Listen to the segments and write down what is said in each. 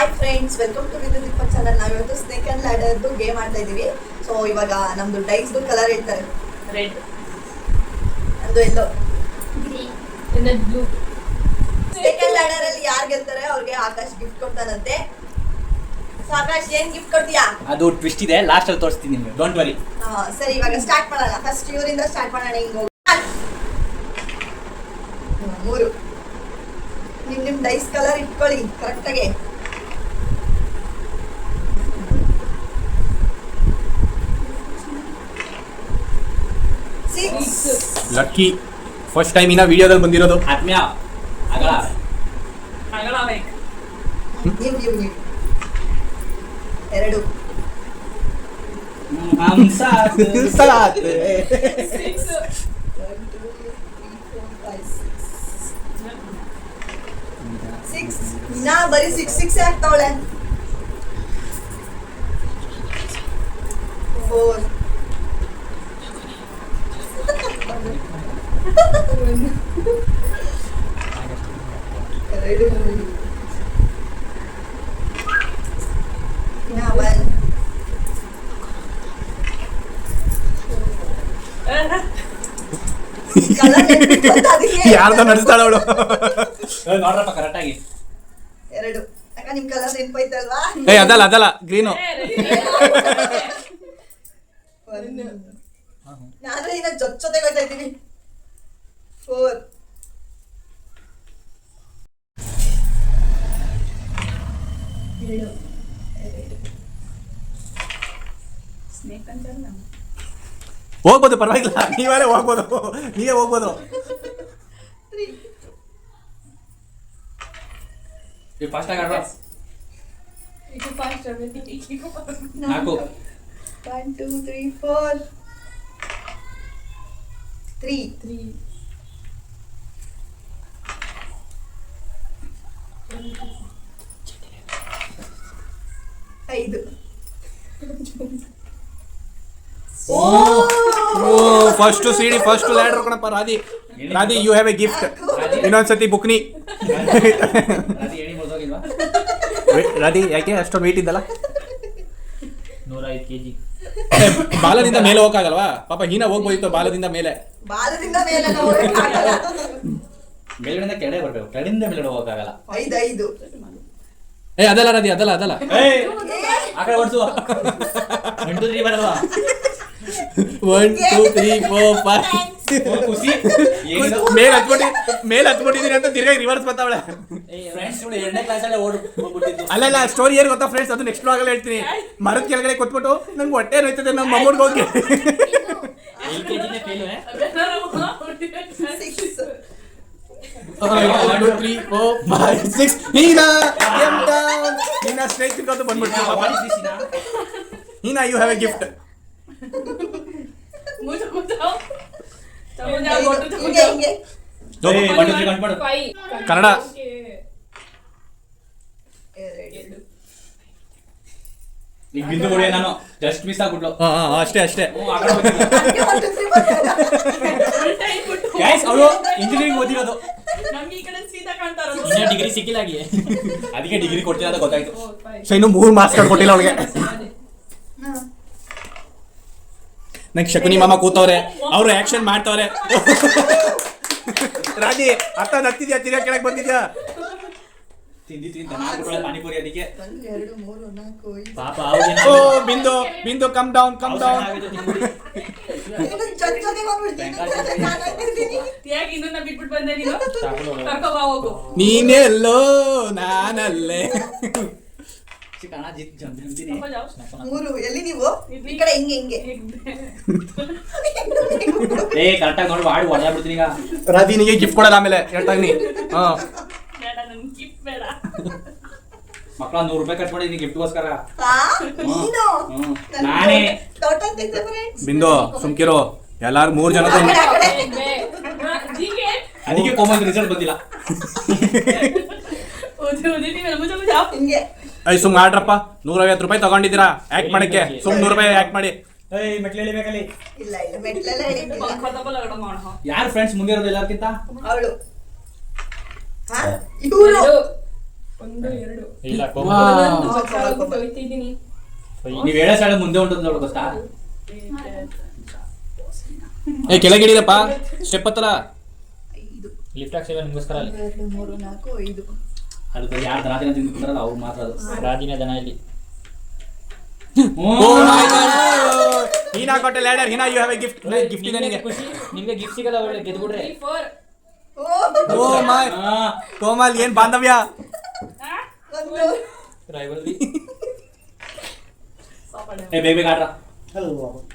Hi friends, welcome to Bindudeepak channel. ನಾವಿವತ್ತು snake and ಲ್ಯಾಡರ್ದು game ಆಡ್ತಾ ಇದ್ದೀವಿ. ಸೊ ಇವಾಗ ನಮ್ದು ಡೈಸ್ದು ಕಲರ್ ಹೇಳ್ತಾರೆ. ರೆಡ್, ನಂದು yellow, green, blue. Snake and ladder ಅಲ್ಲಿ ಯಾರು ಗೆಲ್ತಾರೆ ಅವ್ರಿಗೆ ಆಕಾಶ್ ಗಿಫ್ಟ್ ಕೊಡ್ತಾನಂತೆ. ಸೊ ಆಕಾಶ್ ಏನ್ ಗಿಫ್ಟ್ ಕೊಡ್ತೀಯಾ? ಅದು ಟ್ವಿಸ್ಟ್ ಇದೆ, ಲಾಸ್ಟ್ ಅಲ್ಲಿ ತೋರಿಸ್ತೀನಿ ನಿಮ್ಗೆ, ಡೋಂಟ್ ವರಿ. ಸರಿ, ಇವಾಗ ಸ್ಟಾರ್ಟ್ ಮಾಡೋಣ. ಫಸ್ಟ್ ಇವರಿಂದ ಸ್ಟಾರ್ಟ್ ಮಾಡೋಣ. ಹಿಂಗೆ 3 ನಿಮ್ ಡೈಸ್ ಕಲರ್ ಇಟ್ಕೊಳ್ಳಿ ಕರೆಕ್ಟಾಗಿ. ಲಕ್ಕಿ ಫಸ್ಟ್ ಟೈಮ್ ಇನ್ನ ವಿಡಿಯೋದಲ್ಲಿ ಬಂದಿರೋದು. ಆತ್ಮೀಯ ಅಗಳ ಅಗಳ ಬೇಕು. ನೀವು 2 ಹಮ್ ಸಾಥ್ ಸಾಥ್ 6, 1 2 3 4 5 6 ನಾ ಬರೀ 6 ಆಗ್ತಾವಳೆ. 4 2 ನಾ 1 ಯಾರ್ದ ನಡೆಸ್ತಾಳ ಅವಳು. ನೋಡ್ರಪ್ಪ ಕರೆಕ್ಟ್ ಆಗಿ 2 ಅಕ್ಕ ನಿಮ್ ಕಲರ್ ನೆನ್ಪೈತಲ್ವಾ? ಏ ಅದಲ್ಲ ಗ್ರೀನು. ನಾನು ಇನ್ನ ಜೊತೆಗೆ ಹೋಗ್ತಾ ಇದ್ದೀನಿ. 4 2 ಸ್ನೇಕ್ ಅಂತಲ್ಲ. ಹೋಗ್ಬೋದು, ಪರವಾಗಿಲ್ಲ, ನೀವೇ ಹೋಗ್ಬೋದು, ನೀವೇ ಹೋಗ್ಬೋದು. 3 ಈ ಫಾಸ್ಟ್ ಆಗಿ ಆಡ್ರ. ಇದು ಫಾಸ್ಟ್ ಆಗಬೇಕು. 4 1 2 3 4 3 3 5 ಓ ಫಸ್ಟ್ ಸಿಡಿ ಫಸ್ಟ್ ಲ್ಯಾಡರ್ ಕಣಪ್ಪ. Radhi you have a gift. ಇನ್ನೊಂದ್ಸತಿ ಬುಕ್ನಿ. ರಾಧಿ ಎಣಿ ಮುಳ್ದೋಗಿಲ್ವಾ? ರಾಧಿ ಯಾಕೆ ಅಷ್ಟೊಂದು ವೆಯ್ಟ್ ಇದ್ದಲ್ಲ? 105 kg. ಬಾಲದಿಂದ ಮೇಲೆ ಹೋಗಕ್ಕಾಗಲ್ವಾ? ಪಾಪ ಹೀನ ಹೋಗ್ಬೋದಿತ್ತು ಬಾಲದಿಂದ ಮೇಲೆ. ಬಾಲದಿಂದ ಮೇಲೆ ಹೋಗಕ್ಕಾಗಲ್ಲ. ಮೇಲ್ಗಡೆಯಿಂದ ಕೆಳಗೆ ಬರ್ಬೇಕು, ಕೆಳಗಿಂದ ಮೇಲ್ಗಡೆ ಹೋಗಕ್ಕಾಗಲ್ಲ. 5 ಏ ಅದಲ್ಲ ರಾಧಿ, ಅದಲ್ಲ. ಏಯ್ ಆ ಕಡೆ ಓಡಿಸುವ. 1 2 3 ಬರಲ್ವಾ? 1 2 3 4 5 ಖುಷಿ ಮೇಲೆ ಹತ್ಬಿಟ್ಟಿದೀನಿ ಅಂತ ತಿರ್ಗಿ ರಿವರ್ಸ್ ಬರ್ತಾವಳೆ. ಫ್ರೆಂಡ್ಸ್ ನೋಡಿ 2ನೇ ಕ್ಲಾಸಲ್ಲೇ ಓಡ್ಬಿಟ್ಟಿದ್ದು. ಅಲ್ಲ ಸ್ಟೋರಿ ಏನು ಗೊತ್ತಾ ಫ್ರೆಂಡ್ಸ್, ಅದು ನೆಕ್ಸ್ಟ್ ಆಗಲ್ಲ ಹೇಳ್ತೀನಿ. ಮರದ ಕೆಳಗಡೆ ಕೊತ್ಬಿಟ್ಟು ನಂಗೆ ಹೊಟ್ಟೆ ನೋಯ್ತದೆ ನಮ್ಮ ಮಮ್ಮೂರ್ಗೆ ಹೋಗಿ. LKG fail. 6 1 2 3 4 5 6 ಹೀನಾ ಸ್ಟ್ರೈಟ್ ತಿರ್ಗೋದು ಬಂದ್ಬಿಟ್ಟು. ಹೀನಾ ಯು ಹ್ಯಾವ್ ಎ ಗಿಫ್ಟ್. ಮುಚ್ಚು ಹಿಂಗೆ ಕನ್ನಡ. 2 ಈಗ ಬಿಂದು ಹೊಡೆಯ ನಾನು ಜಸ್ಟ್ ಮಿಸ್ ಆಗ್ಬಿಟ್ಲು. ಅಷ್ಟೇ ಆ ಕಡೆ ಹೋಗಿಲ್ಲ. ಗೈಸ್ ಅವಳು ಇಂಜಿನಿಯರಿಂಗ್ ಓದಿರೋದು. ನಮ್ಗೆ ಈ ಕಡೆ ಸೀದಾ ಕಾಣ್ತಾ ಇರೋದು. ಇನ್ನ ಡಿಗ್ರಿ ಸಿಕ್ಕಿಲ್ಲ ಆಗಿ, ಅದಕ್ಕೆ ಡಿಗ್ರಿ ಕೊಡ್ತೀನಿ ಅಂತ ಗೊತ್ತಾಯ್ತು. 4 5 ಸೊ ಇನ್ನು 3 ಮಾರ್ಕ್ಸ್ ಕಾರ್ಡ್ ಕೊಟ್ಟಿಲ್ಲ ಅವಳಿಗೆ. ನಂಗೆ ಶಕುನಿ ಮಾಮ ಕೂತವ್ರೆ, ಅವರು ಆಕ್ಷನ್ ಮಾಡ್ತವ್ರೆ. ರಾಜಿ ಅರ್ಥ ಹತ್ತಿದ್ಯಾ? ತಿರ್ಗಾ ಕೆಳಗೆ ಬಂದಿದ್ಯಾ? ತಿಂದಿ ಪಾನಿಪುರಿ ಅದಕ್ಕೆ 1 2 3 4 5 ಪಾಪ ಓ ಬಿಂದು ಕಮ್ ಡೌನ್. ಜೊತೆಗೆ ಹೋಗ್ಬಿಡ್ತೀನಿ. ಯಾಕೆ ಇನ್ನೊಂದು ಬಿಟ್ಬಿಟ್ಟು ಬಂದೆ ನೀನು? ಕರ್ಕೊ ಬಾ ಹೋಗು. ನೀನೆಲ್ಲೋ ನಾನಲ್ಲೇ. ಅಪ್ಪ ಜಾವ್. 3 ಎಲ್ಲಿ ನೀವು? ಈ ಕಡೆ ಹಿಂಗೆ ಏ ಕರೆಕ್ಟಾಗಿ ನೋಡಿ ಮಾಡಿ ಹೊಡೆದ್ಬಿಡ್ತೀನಿ ಈಗ. ರಾಧಿನಿಗೆ ಗಿಫ್ಟ್ ಕೊಡಲ್ಲ ಆಮೇಲೆ ಹೇಳ್ತಾಗ್ನಿ. ಬೇಡ, ನನ್ಗೆ ಗಿಫ್ಟ್ ಬೇಡ. ಮಕ್ಕಳ 100 ರೂಪಾಯಿ ಕಟ್ ಮಾಡಿದೀನಿ ಗಿಫ್ಟ್ಗೋಸ್ಕರ. ನೀನು ನಾನೇ ಟೋಟಲ್ ತೆಗ್ದೆ ಫ್ರೆಂಡ್ಸ್. ಬಿಂದು ಸುಮ್ಕಿರೋ, ಎಲ್ಲಾರು 3 ಜನ ಅದಕ್ಕೆ ಕೋಮಲ್ ರಿಸಲ್ಟ್ ಬಂದಿಲ್ಲ. ಹಿಂಗೆ ಐ ಸುಮ್ ಆಡ್ರಪ್ಪ. 150 ರೂಪಾಯಿ ತಗೊಂಡಿದ್ದೀರಾ ಆಕ್ಟ್ ಮಾಡಕ್ಕೆ, ಸುಮ್ 100 ರೂಪಾಯಿ ಆಕ್ಟ್ ಮಾಡಿ. ಏಯ್ ಮೆಟ್ಲು ಎಳಿಬೇಕಲ್ಲಿ. ಇಲ್ಲ ಮೆಟ್ಲೆಲ್ಲ ಹೇಳಿದ್ದಿಲ್ಲ. ಯಾರು ಫ್ರೆಂಡ್ಸ್ ಮುಂದೆ ಇರೋದು ಎಲ್ಲಾರ್ಕಿಂತ? ಅವಳು ಇವರು 1 2 ಇಲ್ಲ ತೊಯ್ತಿದ್ದೀನಿ. ನೀವ್ ಹೇಳೋ ಸಲ ಮುಂದೆ ಉಂಟು ನೋಡು ಗೊತ್ತಾ. ಏ ಕೆಳಗಿಡಿದಪ್ಪ ಸ್ಟೆಪ್ ಹತ್ತಲ್ಲ. ಲಿಫ್ಟ್ ಹಾಕ್ಸಿಲ್ಲ ನಿಮ್ಗೋಸ್ಕರ ಅಲ್ಲಿ. 2 3 4 5. ಅದು ಯಾರು ರಾಜಿನ ತಿಂದ್ಬಿಡ್ತಾರಲ್ಲ ಅವ್ರು ಮಾತ್ರ ಅದು. ರಾಜಿನ ಜನ ಇಲ್ಲಿ. Oh my God! Heena got a ladder. Heena you have a gift. Gift ಇದೆ ನಿನಗೆ. ಖುಷಿ ನಿಮ್ಗೆ ಗಿಫ್ಟ್ ಸಿಗಲ್ಲ ಒಳ್ಳೆ ಗೆದ್ಬಿಡ್ರೆ. 3 4. Oh my. ಕೋಮಲ್ ಏನ್ ಬಾಂಧವ್ಯ. ರೈವಲ್ರಿ. ಏ ಬೇಗ ಬೇಗ ಆಡ್ರ.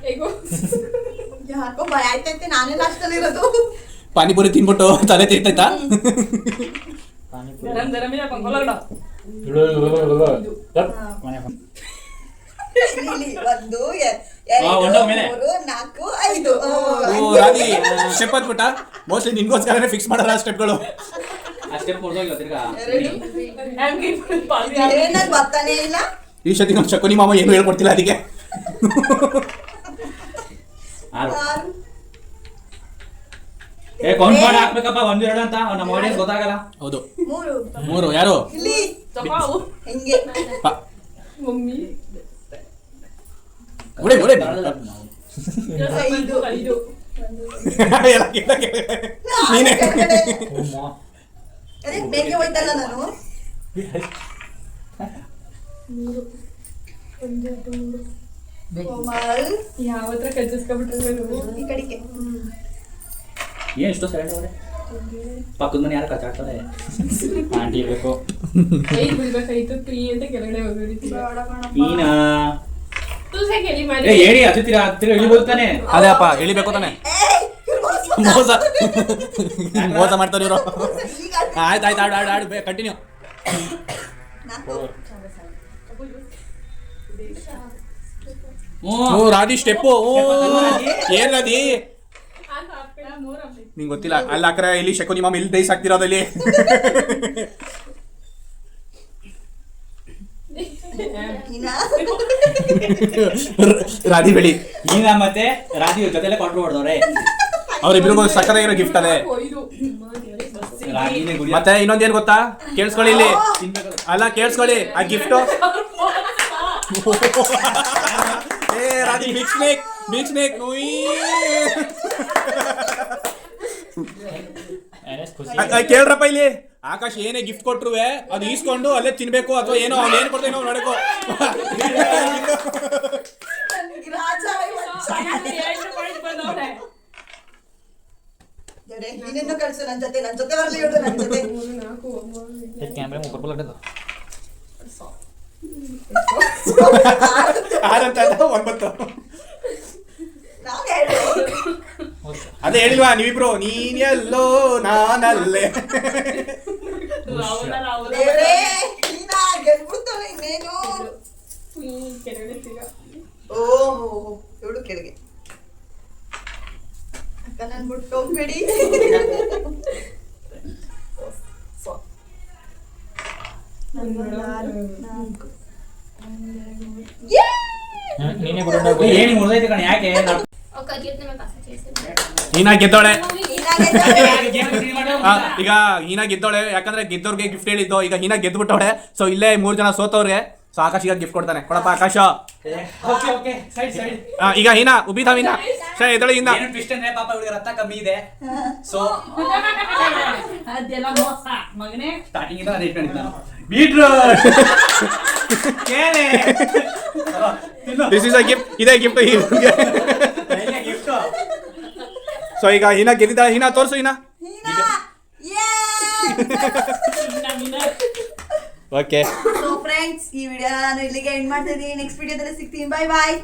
ಹೇಗೋ ಯಾಕೋ ಭಯ ಆಯ್ತೈತೆ, ನಾನೇ ಲಾಸ್ಟ್ ಅಲ್ಲಿ ಇರೋದು. ಪಾನಿಪುರಿ ತಿನ್ಬಿಟ್ಟು ತಲೆ ತಿರ್ತೈತಾ. ಗರಂ ಗರಂ ಇದೆ ಪಂಕೋಲಗಡ. ಇಲ್ಲಿ 1 ಒಂಡ 2 ಮೇಲೆ. 3 4 5. ಓ ರಾಧಿ ಸ್ಟೆಪ್ ಹತ್ಬಿಟ್ಟ. ಮೋಸ್ಟ್ಲಿ ನಿನ್ಗೋಸ್ಕರನೇ ಫಿಕ್ಸ್ ಮಾಡಾರ ಸ್ಟೆಪ್ಗಳು. ಆ ಸ್ಟೆಪ್ ಹೊರದೋಗಿಲ್ಲ ತಿರ್ಗಾ. ಏನಾದ್ರು ಬರ್ತಾನೆ ಇಲ್ಲ. ಈ ಸತಿ ನಮ್ಮ ಶಕುನಿ ಮಾಮ ಏನು ಹೇಳ್ಕೊಡ್ತಿಲ್ಲ ಅದಕ್ಕೆ. 6 ಏ ಕೌಂಟ್ ಮಾಡಿ ಹಾಕ್ಬೇಕಪ್ಪ 1 2 ಅಂತ ನಮ್ಮ ಆಡಿಯನ್ಸ್ ಗೊತ್ತಾಗಲ್ಲ. ಹೌದು 3 3 ಯಾರು ಇಲ್ಲಿ ತಪಾವು ಹೆಂಗೆ ಮಮ್ಮಿ ಗುಡೆ ಗುಡೆ 5 ನೀನೆ ಅದೇ ಬೇಗ ಹೋಯ್ತಲ್ಲ ನಾನು. 1 ಕೋಮಲ್ ಯಾವತ್ರ ಕಜ್ಜಿಸ್ಕೊಬಿಟ್ರೆ ಈ ಕಡೆಗೆ. ಏನ್ ಇಷ್ಟು ಸೈಲೆಂಟ್ ಅವರೇ. ಪಕ್ಕದ ಮನೆ ಯಾರು ಕಚ್ಚಾಡ್ತಾರೆ. ಆಂಟಿ ಇರ್ಬೇಕು. ಕೈ ಬಿಡ್ಬೇಕಾಯ್ತು ಈ ಅಂತ ಕೆಳಗಡೆ ಹೋಗ್ಬಿಡ್ತೀವಿ. ಈನಾ ತೂಸೆ ಕೆಲಿ ಏ ಮಾಡಿ ಹೇಳಿ ಹತ್ತಿರ ಇಳಿಬೋದು ತಾನೆ. ಅದೇ ಅಪ್ಪ ಇಳಿಬೇಕು ತಾನೆ. ಮೋಸ ಮೋಸ ಮಾಡ್ತಾರೆ ಇವರು. ಆಯ್ತು ಆಯ್ತು ಆಡು ಆಡು ಆಡು ಕಂಟಿನ್ಯೂ. ಓ ರಾಧಿ ಸ್ಟೆಪ್ಪು. ಓ ಏನ್ ರಾಧಿ ನಿಂಗೆ ಗೊತ್ತಿಲ್ಲ. ಅಲ್ಲಿ ಹಾಕ್ರೆ ಇಲ್ಲಿ ಶಕುನಿ ಮಾಮ ಇಲ್ಲಿ ದೈಸ್ ಹಾಕ್ತಿರೋದಲ್ಲಿ. ರಾಧಿ ಬೆಳಿ ಈನಾ ಮತ್ತೆ ರಾಜಿ ಜೊತೆಲೆ ಕಾಂಟ್ರೋ ಹೊಡೆದವ್ರೆ. ಅವ್ರಿಬ್ರಿಗೂ ಸಕ್ಕತ್ತಾಗಿರೋ ಗಿಫ್ಟ್ ಅದೇ. ರಾಗಿನೇ ಗುಡಿ. ಮತ್ತೆ ಇನ್ನೊಂದೇನ್ ಗೊತ್ತಾ, ಕೇಳಿಸ್ಕೊಳ್ಳಿ ಇಲ್ಲಿ. ಅಲ್ಲ ಕೇಳಿಸ್ಕೊಳ್ಳಿ ಆ ಗಿಫ್ಟು. ಏ Radhi big snake big snake. ಕೇಳ್ರಪ್ಪ ಇಲ್ಲಿ. ಆಕಾಶ್ ಏನೇ ಗಿಫ್ಟ್ ಕೊಟ್ರು ಅದು ಈಸ್ಕೊಂಡು ಅಲ್ಲೇ ತಿನ್ಬೇಕು ಅಥವಾ ಏನೋ ಅವ್ನು ಏನ್ ಕೊಡ್ತೇನೋ ನೋಡಬೇಕು. ನೀನೇನು ಕಳ್ಸು ನನ್ನ ಜೊತೆ ಬರಲಿ ಹೇಳು. ನನ್ನ ಜೊತೆ ಕ್ಯಾಮ್ರಾ ಮುಖರ್ಬಲ್ಲ 6 ಅಂತ 9. ಅದೇ ಹೇಳಿಲ್ವಾ ನೀವಿಬ್ರು, ನೀನೆಲ್ಲೋ ನಾನಲ್ಲೇ. ಗೆಲ್ಬಿಡ್ತಾಳೆ ಇನ್ನೇನು. ಓಹೋ ಇವಳು ಕೆಳಗೆ. ಅಕ್ಕ ನನ್ ಬಿಟ್ಟು ಹೋಗ್ಬೇಡಿ. ನೀನೇ ಗುಡ್ ಏನು ಮುರಿದೈತೆ ಕಣ ಯಾಕೆ. ಹೀನಾ ಗೆದ್ದೋಳೆ. ಈಗ ಹೀನಾ ಗೆದ್ದೋಳೆ ಯಾಕಂದ್ರೆ ಗೆದ್ದವ್ರಿಗೆ ಗಿಫ್ಟ್ ಹೇಳಿದ್ದು. ಈಗ ಹೀನಾ ಗೆದ್ಬಿಟ್ಟವಳೆ. ಸೊ ಇಲ್ಲೇ 3 ಜನ ಸೋತವ್ರಿಗೆ. ಸೊ ಆಕಾಶ್ ಈಗ ಗಿಫ್ಟ್ ಕೊಡ್ತಾನೆ. ಕೊಡಪ್ಪ ಆಕಾಶ. ಈಗ ಹೀನಾ ಉಬ್ಬಿದಾವ. ಹೀನಾ ಸರಿ ಎದೊಳಗೆ ಹಿಂದ. ಟ್ವಿಸ್ಟ್ ಅಂದ್ರೆ ಪಾಪ ಇವಳಿಗೆ ರಕ್ತ ಕಮ್ಮಿ ಇದೆ. ಸೊ ಅದೆಲ್ಲ ಮೋಸ ಮಗನೇ. ಸ್ಟಾರ್ಟಿಂಗ್ ಇಂದ ಅದೇ ಇಟ್ಕೊಂಡಿದ್ದ ಬೀಟ್ರೂಟ್ ಕೇಳೆ. This is a gift. ಇದೇ ಗಿಫ್ಟ್. ಗಿಫ್ಟ್. ಸೊ ಈಗ ಹೀನಾ ಗೆದ್ದಿದ್ದಾಳೆ. ಹೀನಾ ತೋರಿಸು. ಹೀನಾ ಓಕೆ. ಸೊ ಫ್ರೆಂಡ್ಸ್ ಈ ವಿಡಿಯೋ ನಾನು ಇಲ್ಲಿಗೆ ಎಂಡ್ ಮಾಡ್ತಾ ಇದ್ದೀನಿ. ನೆಕ್ಸ್ಟ್ ವಿಡಿಯೋದಲ್ಲಿ ಸಿಗ್ತೀನಿ. ಬಾಯ್ ಬಾಯ್.